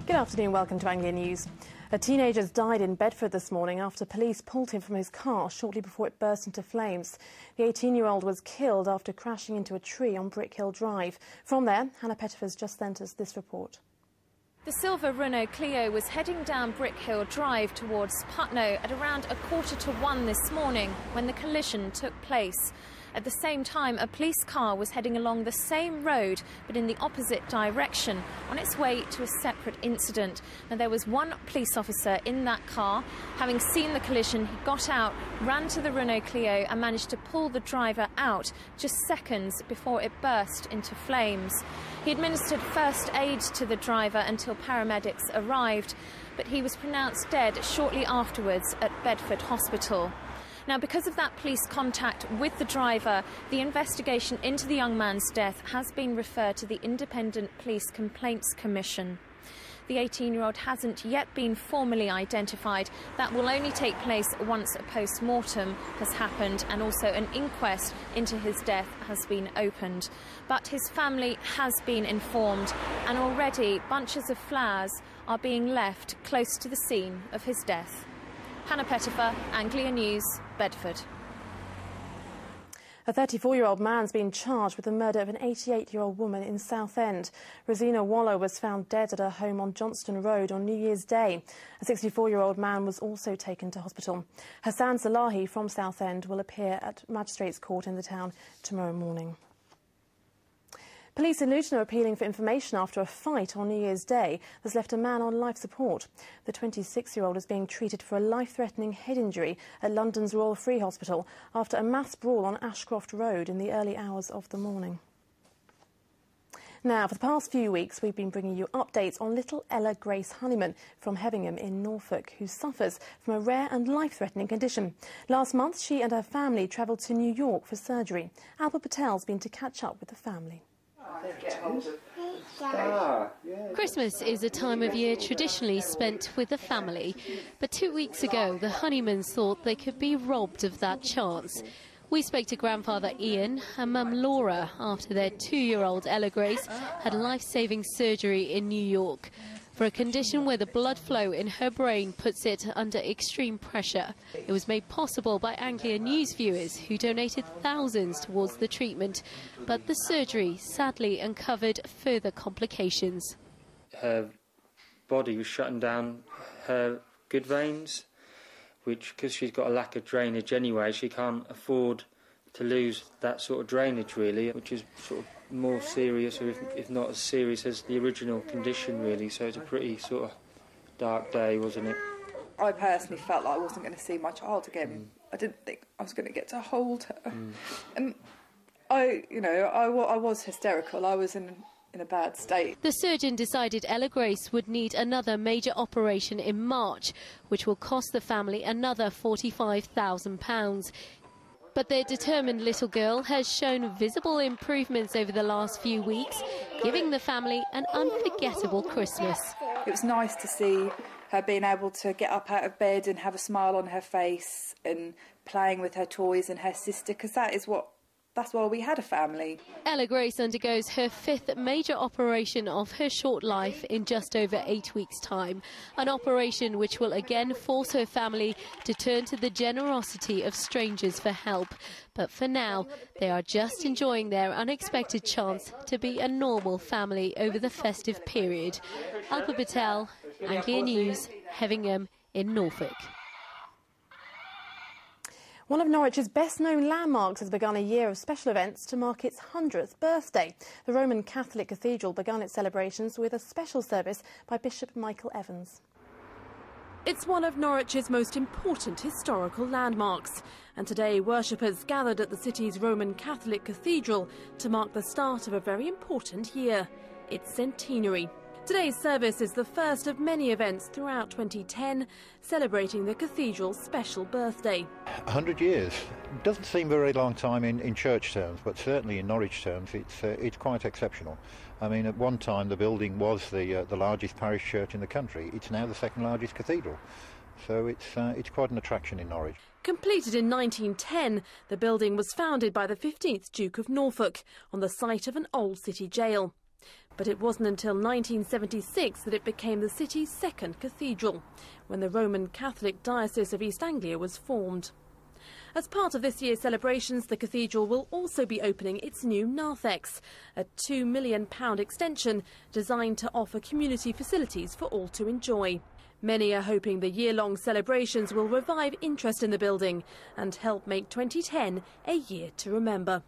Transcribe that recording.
Good afternoon, welcome to Anglia News. A teenager has died in Bedford this morning after police pulled him from his car shortly before it burst into flames. The 18-year-old was killed after crashing into a tree on Brick Hill Drive. From there, Hannah Pettifer's just sent us this report. The silver Renault Clio was heading down Brick Hill Drive towards Putney at around 1:45 this morning when the collision took place. At the same time, a police car was heading along the same road but in the opposite direction on its way to a separate incident. Now, there was one police officer in that car. Having seen the collision, he got out, ran to the Renault Clio and managed to pull the driver out just seconds before it burst into flames. He administered first aid to the driver until paramedics arrived, but he was pronounced dead shortly afterwards at Bedford Hospital. Now, because of that police contact with the driver, the investigation into the young man's death has been referred to the Independent Police Complaints Commission. The 18-year-old hasn't yet been formally identified. That will only take place once a post-mortem has happened and also an inquest into his death has been opened. But his family has been informed, and already bunches of flowers are being left close to the scene of his death. Hannah Pettifer, Anglia News, Bedford. A 34-year-old man's been charged with the murder of an 88-year-old woman in Southend. Rosina Wallow was found dead at her home on Johnston Road on New Year's Day. A 64-year-old man was also taken to hospital. Hassan Salahi from Southend will appear at Magistrates Court in the town tomorrow morning. Police in Luton are appealing for information after a fight on New Year's Day that's left a man on life support. The 26-year-old is being treated for a life-threatening head injury at London's Royal Free Hospital after a mass brawl on Ashcroft Road in the early hours of the morning. Now, for the past few weeks, we've been bringing you updates on little Ella Grace Honeyman from Hevingham in Norfolk, who suffers from a rare and life-threatening condition. Last month, she and her family travelled to New York for surgery. Albert Patel's been to catch up with the family. Christmas is a time of year traditionally spent with the family, but 2 weeks ago the Honeymans thought they could be robbed of that chance. We spoke to grandfather Ian and mum Laura after their 2-year-old Ella Grace had life-saving surgery in New York for a condition where the blood flow in her brain puts it under extreme pressure. It was made possible by Anglia News viewers who donated thousands towards the treatment, but the surgery sadly uncovered further complications. Her body was shutting down her good veins, which, because she's got a lack of drainage anyway, she can't afford to lose that sort of drainage really, which is sort of more serious, or if not as serious as the original condition really. So it's a pretty sort of dark day, wasn't it? I personally felt like I wasn't going to see my child again. I didn't think I was going to get to hold her. And I was hysterical. I was in a bad state. The surgeon decided Ella Grace would need another major operation in March, which will cost the family another £45,000. But their determined little girl has shown visible improvements over the last few weeks, giving the family an unforgettable Christmas. It was nice to see her being able to get up out of bed and have a smile on her face and playing with her toys and her sister, because that's why we had a family. Ella Grace undergoes her 5th major operation of her short life in just over 8 weeks' time. An operation which will again force her family to turn to the generosity of strangers for help. But for now, they are just enjoying their unexpected chance to be a normal family over the festive period. Albert Patel, Anglia News, Hevingham in Norfolk. One of Norwich's best-known landmarks has begun a year of special events to mark its 100th birthday. The Roman Catholic Cathedral began its celebrations with a special service by Bishop Michael Evans. It's one of Norwich's most important historical landmarks, and today worshippers gathered at the city's Roman Catholic Cathedral to mark the start of a very important year, its centenary. Today's service is the first of many events throughout 2010, celebrating the cathedral's special birthday. 100 years doesn't seem a very long time in church terms, but certainly in Norwich terms it's quite exceptional. I mean, at one time the building was the largest parish church in the country. It's now the 2nd largest cathedral, so it's quite an attraction in Norwich. Completed in 1910, the building was founded by the 15th Duke of Norfolk on the site of an old city jail. But it wasn't until 1976 that it became the city's second cathedral, when the Roman Catholic Diocese of East Anglia was formed. As part of this year's celebrations, the cathedral will also be opening its new narthex, a £2 million extension designed to offer community facilities for all to enjoy. Many are hoping the year-long celebrations will revive interest in the building and help make 2010 a year to remember.